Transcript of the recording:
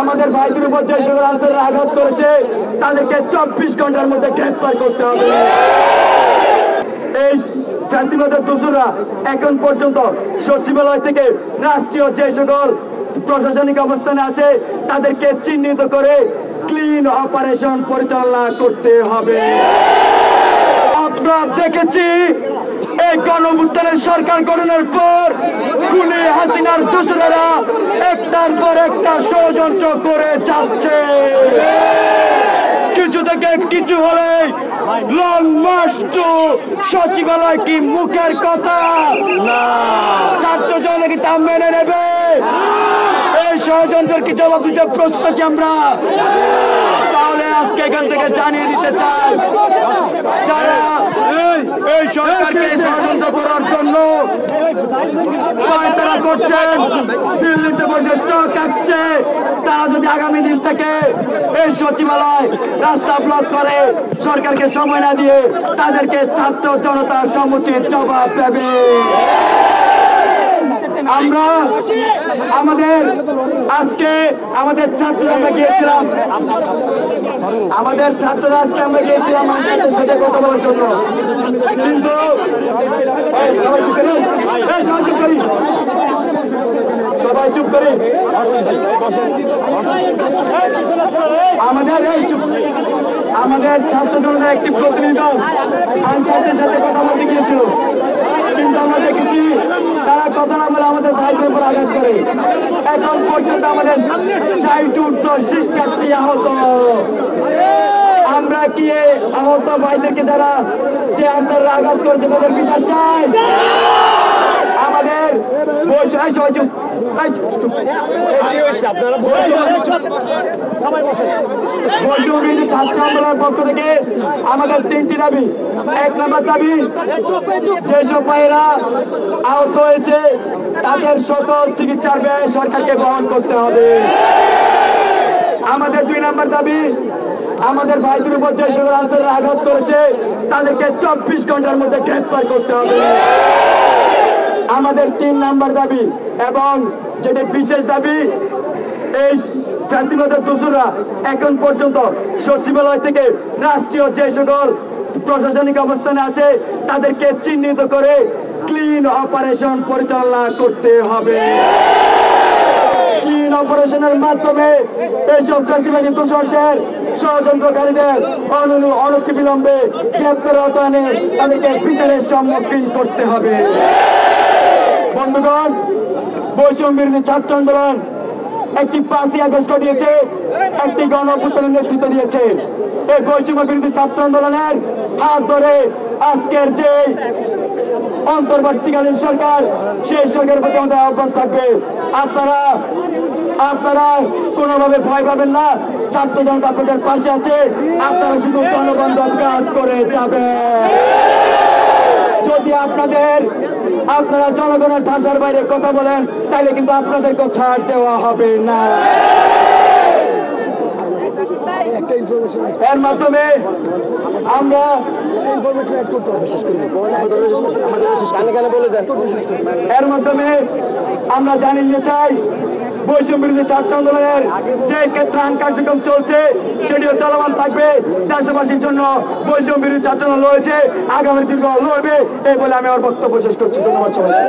আমাদের ভাইদের উপর যে সকল আনসাররা আঘাত করেছে তাদেরকে 24 ঘন্টার মধ্যে গ্রেফতার করতে হবে। এই ফ্যাসিবাদের দোষরা এখন পর্যন্ত সচিবালয় থেকে রাষ্ট্রীয় যে সকল প্রশাসনিক অবস্থানে আছে তাদেরকে চিহ্নিত করে ক্লিন অপারেশন পরিচালনা করতে হবে। আমরা দেখেছি এই গণঅভ্যুত্থানের সরকার গঠনের পর খুনি হাসিনার দোষরেরা একটার পর একটা ষড়যন্ত্র করে যাচ্ছে। কিছু থেকে কিছু হলে লং মার্চ টু সচিবালয় কি মুখের কথা না, ছাত্র জনতা কি তা মেনে নেবে? এই ষড়যন্ত্রের কি জবাব দিতে প্রস্তুত আছি আমরা। তাহলে আজকে এখান থেকে জানিয়ে দিতে চাই, যারা এই সরকারকে ষড়যন্ত্র করার জন্য পায়তারা করছেন, দিল্লিতে বসে স্টক কাটছে, তারা যদি আগামী দিন থেকে এই সচিবালয় রাস্তা ব্লক করে সরকারকে সময় না দিয়ে তাদেরকে ছাত্র জনতার সমুচিত জবাব দেবে। আমরা আমাদের ছাত্ররা আমরা গিয়েছিলাম আমাদের সাথে কথা বলার জন্য, কিন্তু সবাই চুপ করি আমাদের ছাত্র জনতার একটি প্রতিনিধি দল আনসারদের সাথে কথা বলতে গিয়েছিল, কিন্তু আমরা দেখেছি তারা কথা না বলে আমাদের ভাইদের উপর আঘাত করে। এখন পর্যন্ত আমাদের 60 শিক্ষার্থী আহত। আমরা কি আহত ভাইদেরকে যারা যে আনসাররা আঘাত করেছে তাদের বিচার চাই? আমাদের ছাত্র আন্দোলনের পক্ষ থেকে আমাদের 3টি দাবি। 1 নম্বর দাবি, যেসব ভাইয়েরা আহত হয়েছে তাদের সকল চিকিৎসার ব্যয় সরকারকে বহন করতে হবে। আমাদের 2 নম্বর দাবি, আমাদের ভাইদের উপর যে সকল আনসাররা আঘাত করেছে তাদেরকে 24 ঘন্টার মধ্যে গ্রেফতার করতে হবে। আমাদের 3 নম্বর দাবি এবং যেটি বিশেষ দাবি, এই ফ্যাসিবাদের দোষরা এখন পর্যন্ত সচিবালয় থেকে রাষ্ট্রীয় যে সকল প্রশাসনিক অবস্থানে আছে তাদেরকে চিহ্নিত করে ক্লিন অপারেশন পরিচালনা করতে হবে। ক্লিন অপারেশনের মাধ্যমে এইসব ফ্যাসিবাদী দোষরদের, ষড়যন্ত্রকারীদের অনতিবিলম্বে গ্রেপ্তার আওতায় তাদেরকে বিচারের সম্মুখীন করতে হবে। বন্ধুগণ, বৈষম্য বিরোধী ছাত্র আন্দোলন একটি 5ই আগস্ট ঘটিয়েছে, একটি গণঅভ্যুত্থানের নেতৃত্ব দিয়েছে। এই বৈষম্য বিরোধী ছাত্র আন্দোলনের হাত ধরে আজকের যে অন্তর্বর্তীকালীন সরকার, সেই সরকারের প্রতি আমাদের আহ্বান থাকবে, আপনারা কোনোভাবে ভয় পাবেন না। ছাত্র জনতা আপনাদের পাশে আছে, আপনারা শুধু জনবান্ধব কাজ করে যাবেন। যদি আপনারা জনগণের ভাষার বাইরে কথা বলেন তাহলে কিন্তু আপনাদেরকে ছাড় দেওয়া হবে না। এর মাধ্যমে আমরা জানিয়ে চাই, বৈষম্য বিরোধী ছাত্র আন্দোলনের যে ত্রাণ কার্যক্রম চলছে সেটিও চলমান থাকবে। দেশবাসীর জন্য বৈষম্য বিরোধী ছাত্র আন্দোলন রয়েছে, আগামী দিনগুলো লড়বে, এই বলে আমি আমার বক্তব্য শেষ করছি। ধন্যবাদ সবাই।